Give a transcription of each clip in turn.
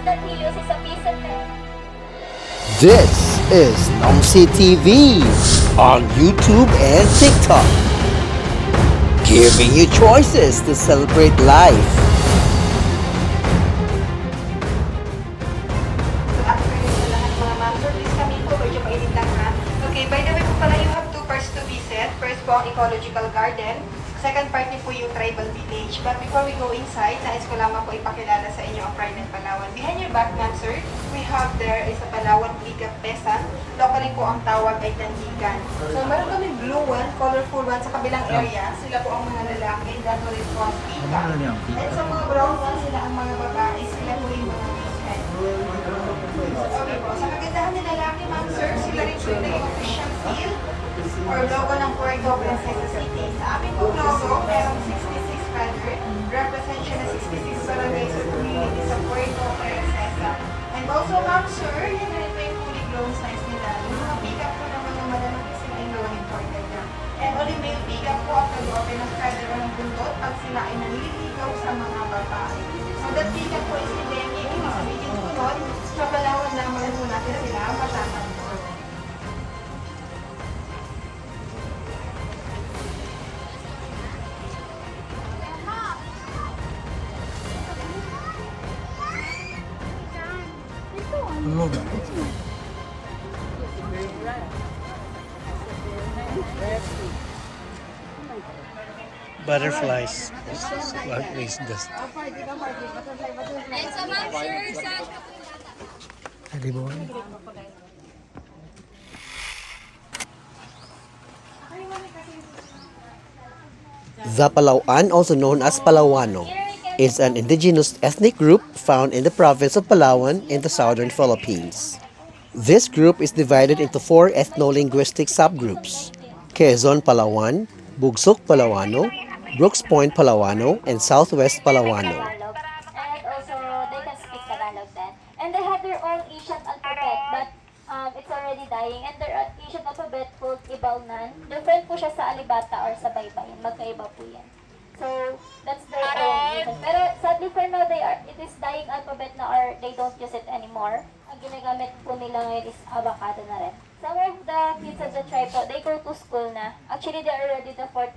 that he loses a piece of it. This is NoMSeTV on YouTube and TikTok, giving you choices to celebrate life. Good afternoon sa lahat mga ma'am. So please kami po, medyo mainit lang ha. Okay, by the way po pala, you have two parts to visit. First po ang ecological garden. Second part niyo po yung tribal village. But before we go inside, nais ko lamang po ipakilala sa inyo ang Pride ng Palawan. Behind your back ma'am sir, we have there is a Palaw'an Bigap Peasant. Locally po ang tawag ay Tandigan. So meron kami blue one, colorful one sa kabilang area. Sila po ang mga lalaki, that will is called Bigap. And sa mga brown one, sila ang mga babae, sila po yung mga mishead. Okay po, sa kagandahan ni lalaki ma'am sir, sila rin po yung official seal or logo ng Puerto Princesa City. Sa aming pong logo, merong 66 feather, represent siya na 66 barangays or communities sa Puerto Princesa. And also ma'am sir, yan rin po yung fully grown size nila. Yung mga pick-up po ng mga malamang kasi ay mga imported na. And only male pick-up po ang nag-open ng feather o ng buntot pag sila ay nanliligaw sa mga babae. So that pick-up po is endemic, ibig sabihin po nun, sa Palawan lamang po natin sila matatag. Butterflies. What makes dust? Ribbon. The Palaw'an, also known as Palawano, is an indigenous ethnic group found in the province of Palawan in the southern Philippines. This group is divided into four ethno-linguistic subgroups: Quezon Palaw'an, Bugsok Palawano, Brooks Point Palawano, and Southwest Palawano. And also, they can speak Tagalog then. And they have their own Asian alphabet, but it's already dying. And their Asian alphabet called Ibalnan. Different po siya sa Alibata or sa Baybayin. Magkaiba po yan. So, that's their own Asian. Pero sadly for now, it is dying alphabet na or they don't use it anymore. Ang ginagamit po nila ngayon is avocado na rin. Some of the kids of the tribe po, they go to school na. Actually, they are already the third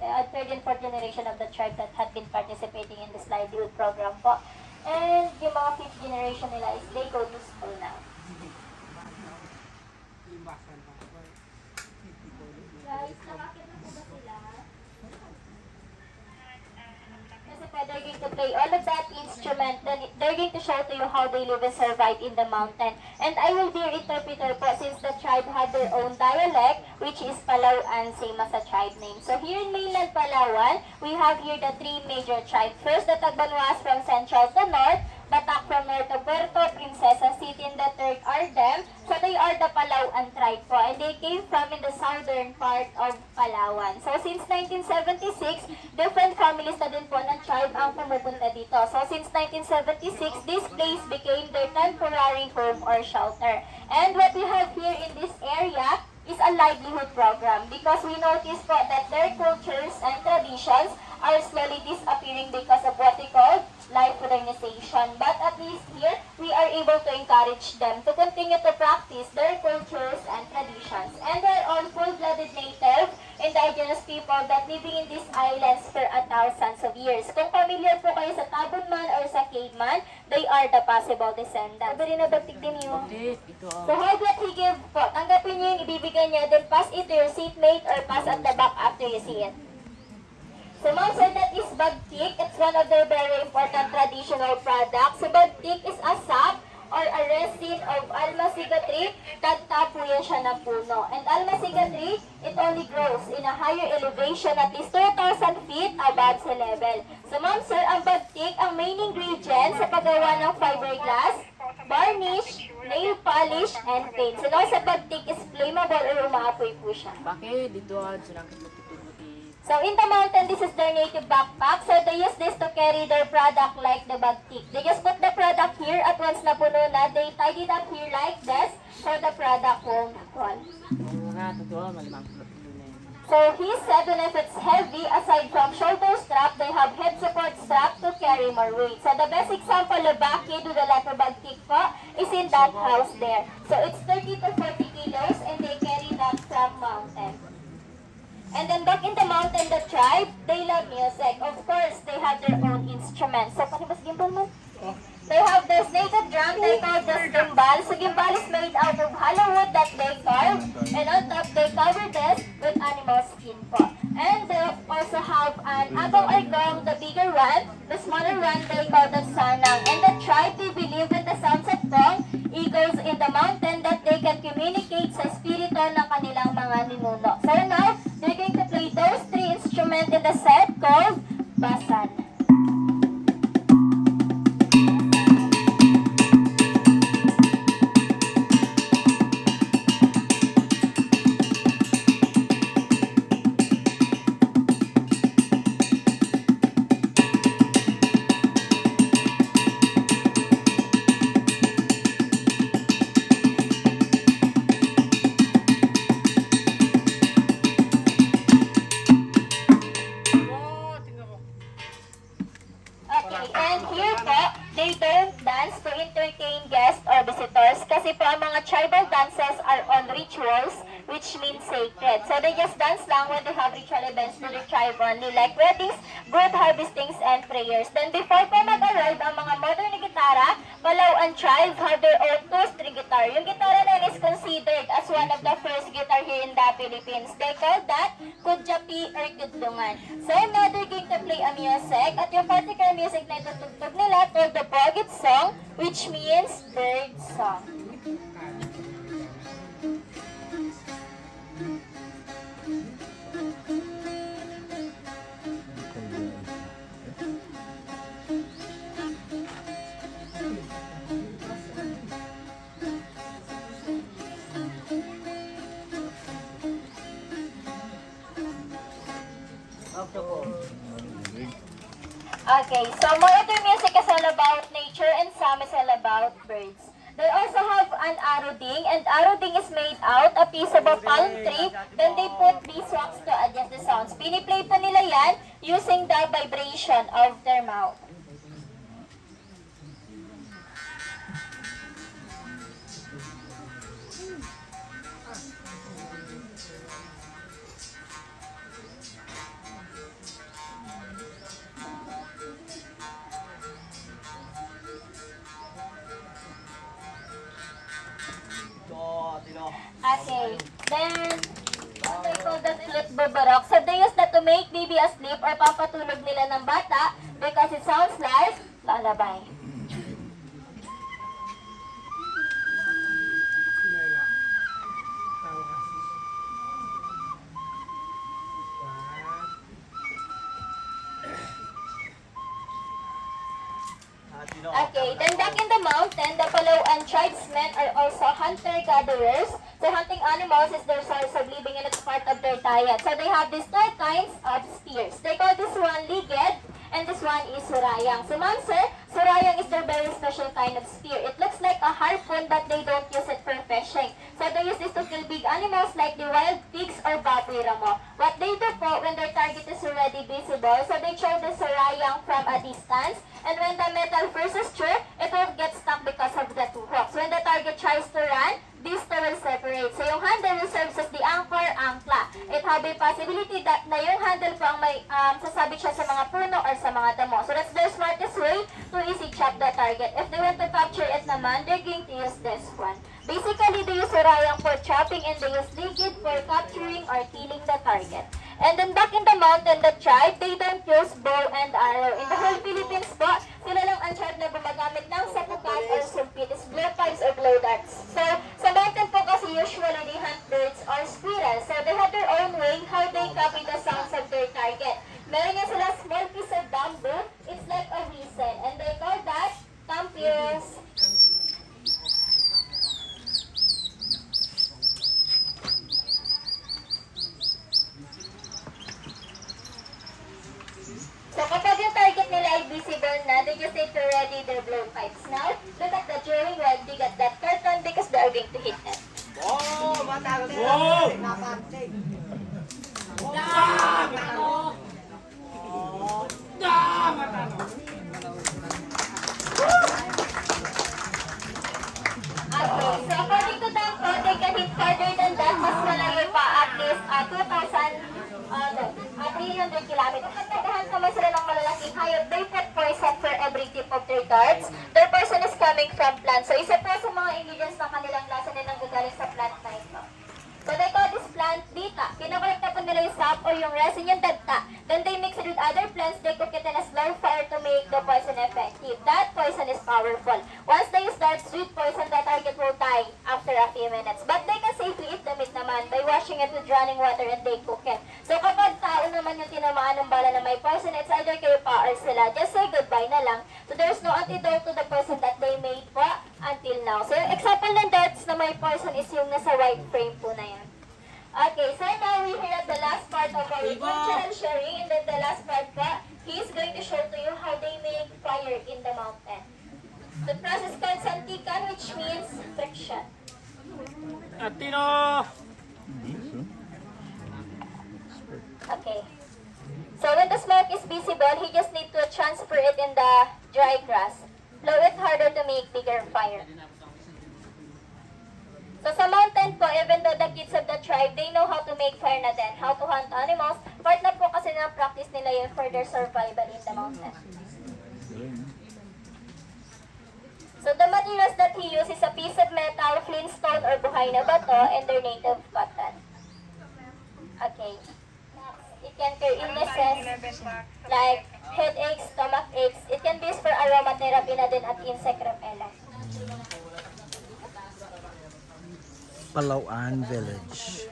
and fourth generation of the tribe that had been participating in this livelihood program po. And yung mga fifth generation nila is they go to school now. Guys, nakakita po ba sila? Kasi po, they're going to play all of that instrument, then they're going to show to you how they live and survive in the mountain. And I will be your interpreter po since the tribe had their own dialect, which is Palaw'an, same as the tribe name. So here in mainland Palawan, we have here the three major tribes. First, the Tagbanwas from central to north, Batak from north to Puerto Princesa City, and the third are them. So they are the Palaw'an tribe po, and they came from in the southern part of Palawan. So since 1976, different families na din po ng tribe ang pumupunta dito. So since 1976, this place became their temporary home or shelter. And what we have here in this area is a livelihood program because we noticed po that their cultures and traditions are slowly disappearing because of what we call life modernization. But at least here, we are able to encourage them to continue to practice their cultures and traditions. And they're all full-blooded native, indigenous people that living in these islands for thousands of years. Kung familiar po kayo sa Tabon man or sa caveman, they are the possible descendants. Sabi rin nabatig din yun. So how that he give po? Tanggapin niyo yung ibibigay niya, then pass it to your seatmate or pass at the back after you see it. So ma'am said that is bagtik. It's one of their very important traditional products. So bagtik is a sap or a resin of almasiga tree. Tagtapo yan siya ng puno. And almasiga tree, it only grows in a higher elevation at least 2,000 feet above sea level. So ma'am sir, ang bagtik, ang main ingredient sa paggawa ng fiberglass, varnish, nail polish, and paint. So now sa bagtik is flammable or umaapoy po siya. Bakit dito silang So in the mountain, this is their native backpack. So they use this to carry their product like the bagtik. They just put the product here at once na puno na, they tied it up here like this so the product won't fall. So he said when if it's heavy, aside from shoulder strap, back, they have head support strap to carry more weight. So the best example of back kid with a leather bag kick po is in that house there. So it's 30 to 40 kilos and they carry that from mountain. And then back in the mountain, the tribe, they love music. Of course, they have their own instruments. So, panibas gimbal mo? They have this native drum they call this gimbal. So, gimbal is made out of hollow wood that they carve. And on top, they cover this with animal skin po. And they also have an abang or gong, the bigger one. The smaller one, they call the sanang. And the tribe, they believe that the sounds of gong echoes in the mountain that they can communicate sa spirito ng kanilang mga ninuno. So now, they're going to play those three instruments in the set called basan. And here po, they don't dance to entertain guests or visitors kasi po ang mga tribal dances are on rituals which means sacred. So they just dance lang when they have ritual events to their tribe only like weddings, good harvestings, and prayers. Then before po mag-arrive ang mga modern na gitara, Palaw'an tribe have their own two-string guitar. Yung gitara na yun is considered as one of the first guitar here in the Philippines. They call that kudyapi or kudlungan. So now they're going to play a music at yung particular music na itutugtog nila called the Bogit song which means bird song. Okay, so more of their music is all about nature and some is all about birds. They also have an arroding, and arroding is made out a piece of a palm tree. Then they put beeswax to adjust the sounds. Piniplay po nila yan using the vibration of their mouth. Okay, then what they call the flute bubarok. So they use that to make baby asleep or papatulog nila ng bata because it sounds like lullaby. Okay, then back in the mountain, the Palaw'an tribesmen are also hunter-gatherers. So hunting animals is their source of living and it's part of their diet. So they have these two kinds of spears. They call this one liged and this one is surayang. So ma'am sir, surayang is their very special kind of spear. It looks like a harpoon but they don't use it for fishing. So they use this to kill big animals like the wild pigs or baboy ramo. What they do po when their target is already visible, so they throw the surayang from a distance. And when the metal versus true, it will get stuck because of the two hooks. When the target tries to run, these two will separate. So yung handle will serve as the anchor, angkla. It have a possibility that na yung handle po ang may sasabit siya sa mga puno or sa mga damo. So that's their smartest way to easy chop the target. If they want to capture it naman, they're going to use this one. Basically, they use surayang for chopping and they use ligid for capturing or killing the target. And then back in the mountain, the tribe, they don't use bow and arrow. In the whole Philippines po, sila lang ang tribe na gumagamit ng sapukat or sumpit, is blowpipes or blow darts. So, sa mountain po kasi usually they hunt birds or squirrels. So, they have their own way how they copy the sounds of their target. Meron nga sila small piece of bamboo, it's like a whistle, and they call that tampios. So kapag yung target nila ay visible na, they just need to ready their blowpipes. Now, look at the drawing while dig at that curtain because they are going to hit it. Oh, matagal na. Whoa! darts, their person is coming from plant. So isa po sa mga ingredients ng kanilang lasa na nanggagaling sa plant na ito. So they call this plant dita. Kinakolekta po nila yung sap or yung resin, yung dagta. Then they mix it with other plants, they cook it in a slow fire to make the poison effective. That poison is powerful. Once they use that sweet poison, the target will die after a few minutes. But they can safely eat the meat naman by washing it with running water and they cook it. So kapag tao naman yung tinamaan ng bala na may poison, it's either kayo pa or sila. Just say goodbye na lang. So there's no antidote to the poison that they made po until now. So yung example ng darts na may poison is yung nasa white frame po na yan. Okay, so now we hear at the last part of our cultural sharing, and then the last part pa, he is going to show to you how they make fire in the mountain. The process called santikan, which means friction. Atino! Okay. So when the smoke is visible, he just need to transfer it in the dry grass. Blow it harder to make bigger fire. So sa mountain po, even though the kids of the tribe, they know how to make fire na din, how to hunt animals, part na po kasi ng practice nila yun for their survival in the mountain. So the materials that he uses is a piece of metal, flintstone, or buhay na bato, and their native cotton. Okay. It can cure illnesses like headaches, stomach aches. It can be used for aromatherapy na din at insect repellent. Palaw'an village.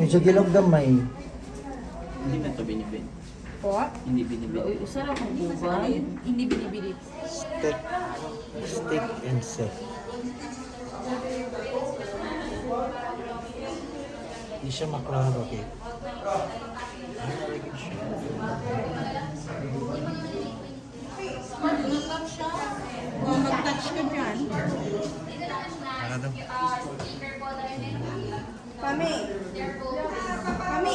Medyo gilog gamay. Hindi ba ito binibin? Po? Hindi binibin. Sarap ang buba. Hindi binibili. Stick and set. Hindi siya maklaro, okay? Mag-touch ka dyan. Para daw. Kami. Kami.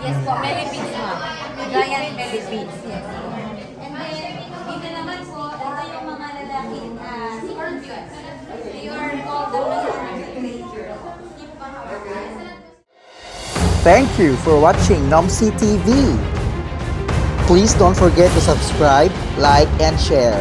Yes po, millipedes ma'am. Giant millipedes. Yes. And then, dito naman po, ito yung mga lalaking scorpions. They are called the nomadic. Thank you for watching NoMSeTV. Please don't forget to subscribe, like, and share.